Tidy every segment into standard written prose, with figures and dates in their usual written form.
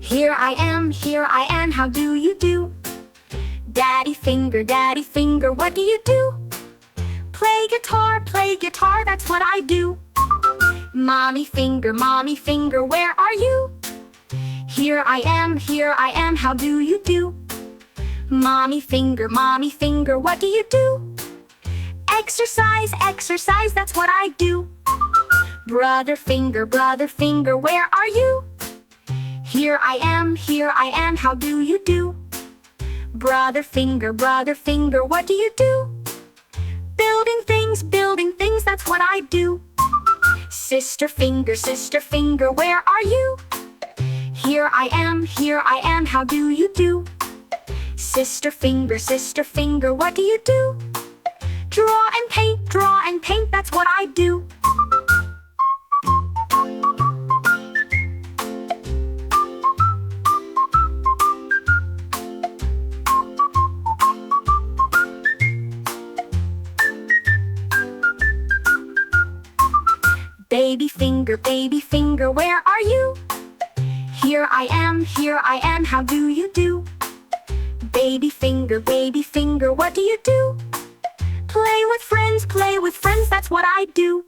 here I am, how do you do? Daddy finger, what do you do? Play guitar, that's what I do. Mommy finger, where are you? Here I am, how do you do? Mommy finger, what do you do? Exercise, that's what I do. Brother finger, where are you? Here I am, how do you do? Brother finger, what do you do? Building things, that's what I do. Sister finger, where are you? Here I am, how do you do? Sister finger, what do you do? Draw and paint, that's what I do. Baby finger, where are you? Here I am, how do you do? Baby finger, what do you do? Play with friends, that's what I do.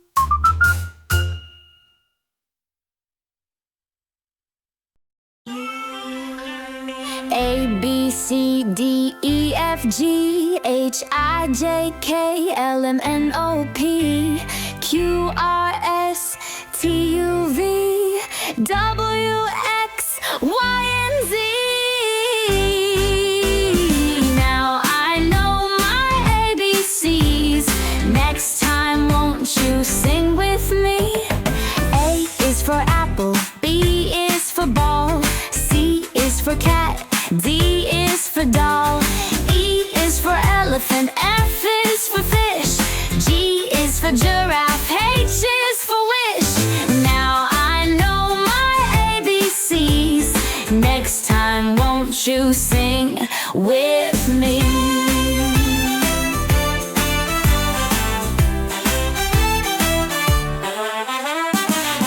A, B, C, D, E, F, G, H, I, J, K, L, M, N, O, P, Q, R, S, T, U, V, W, X, Y, and Z. Now I know my ABCs. Next time, won't you sing with me? A is for apple, B is for ball, C is for cat, D is for doll, E is for elephant, F is for fish, G is for giraffe, H is for wish. Now I know my ABCs. Next time, won't you sing with me?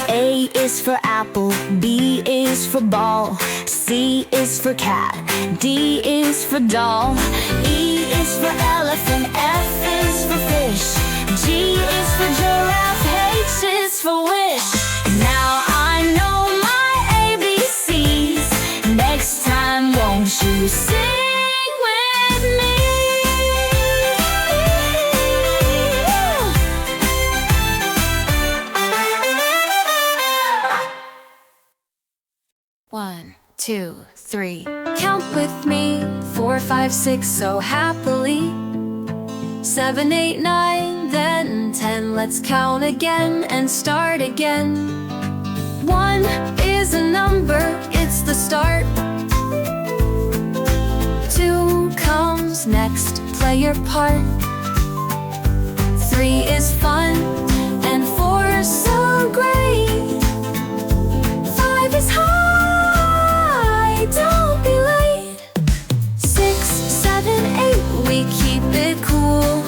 A is for apple, B is for ball, C is for cat, D is for doll, E is for elephant, F is for fish, G is for giraffe, H is for wish. Now I know my ABCs. Next time, won't you sing with me? 1, 2, 3. Count with me. 4, 5, 6, so happily. 7, 8, 9, then 10. Let's count again and start again. 1 is a number, it's the start. 2 comes next, play your part. 3 is fun, and 4 is so great. 5 is high, don't be late. 6, 7, 8, we keep it cool.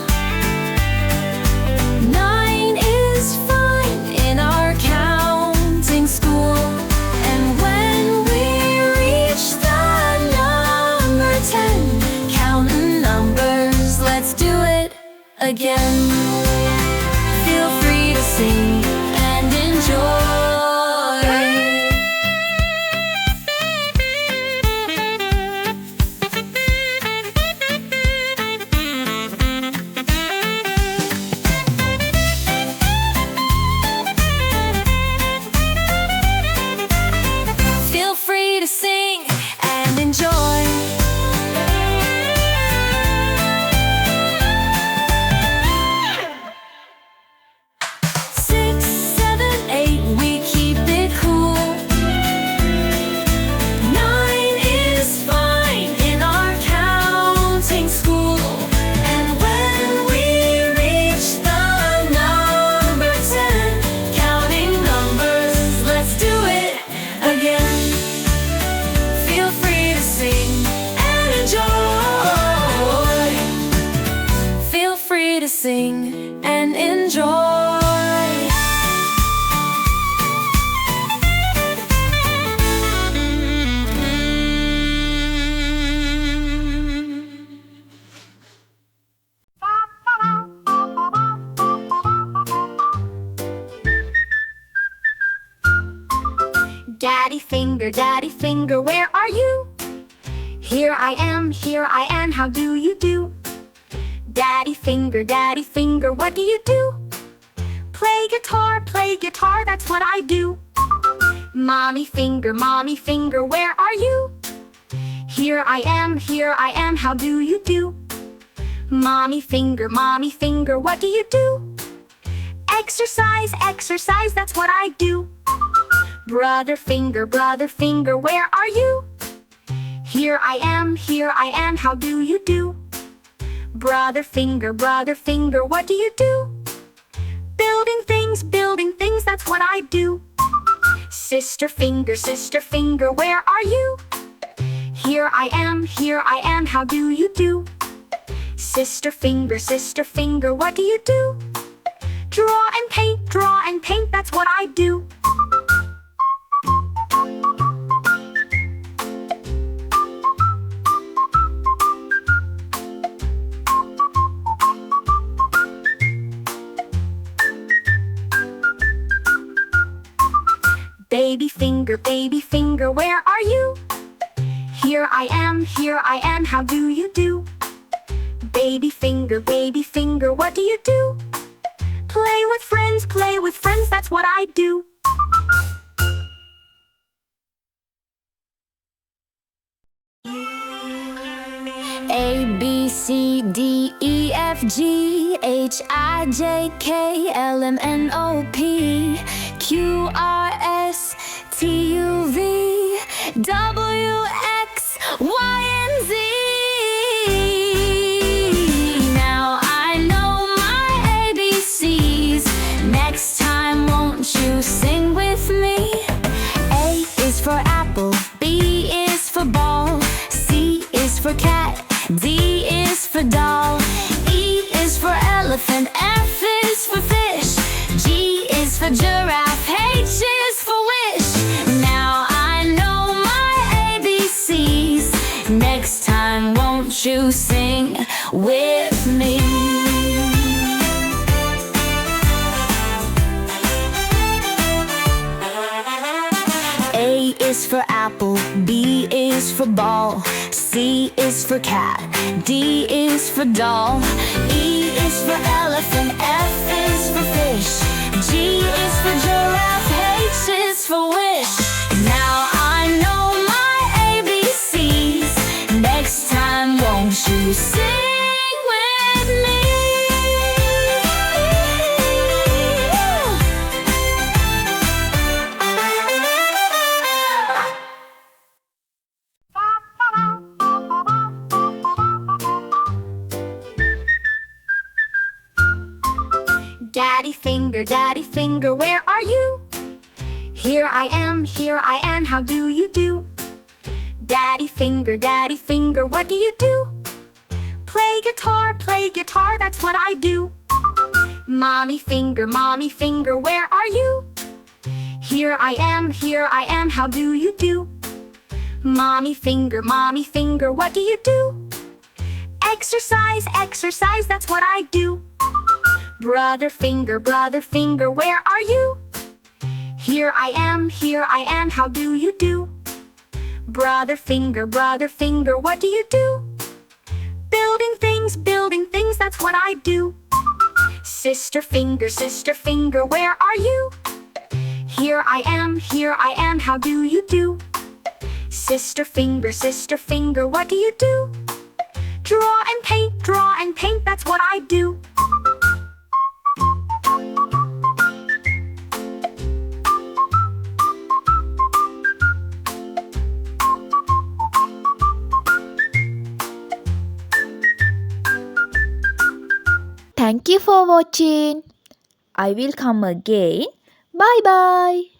9 is fine in our counting school. And when we reach the number 10, counting numbers, let's do it again. Feel free to sing and enjoy. Feel free to sing and enjoy. 6, 7, 8, we keep it cool. 9 is fine in our counting school. And when we reach the number 10, counting numbers, let's do it again. Feel free to sing and enjoy. Feel free to sing and enjoy. Daddy finger, where are you? Here I am, how do you do? Daddy finger, what do you do? Play guitar, that's what I do. Mommy finger, where are you? Here I am, how do you do? Mommy finger, what do you do? Exercise, that's what I do. Brother finger, where are you? Here I am, how do you do? Brother finger, what do you do? Building things, that's what I do. Sister finger, where are you? Here I am, how do you do? Sister finger, what do you do? Draw and paint, that's what I do. Baby finger, where are you? Here I am, how do you do? Baby finger, what do you do? Play with friends, that's what I do. A, B, C, D, E, F, G, H, I, J, K, L, M, N, O, P, Q, R, S, T, U, V, W, X, Y, and Z. Now I know my ABCs. Next time, won't you sing with me? A is for apple, B is for ball, C is for cat, D is for doll, E is for elephant, F is for fish, G is for giraffe, H is for wish. Now I know my ABCs. Next time, won't you sing with me? A is for apple, B is for ball, C is for cat, D is for doll, E is for elephant, F is for fish, G is for giraffe, H is for wish. Now I know my ABCs. Next time, won't you sing with me? Daddy finger, where are you? Here I am, how do you do? Daddy finger, what do you do? Play guitar, that's what I do. Mommy finger, where are you? Here I am, how do you do? Mommy finger, what do you do? Exercise, that's what I do. Brother finger, where are you? Here I am, how do you do? Brother finger, what do you do? Building things, that's what I do. Sister finger, where are you? Here I am, how do you do? Sister finger, what do you do? Draw and paint, that's what I do. Thank you for watching. I will come again. Bye bye.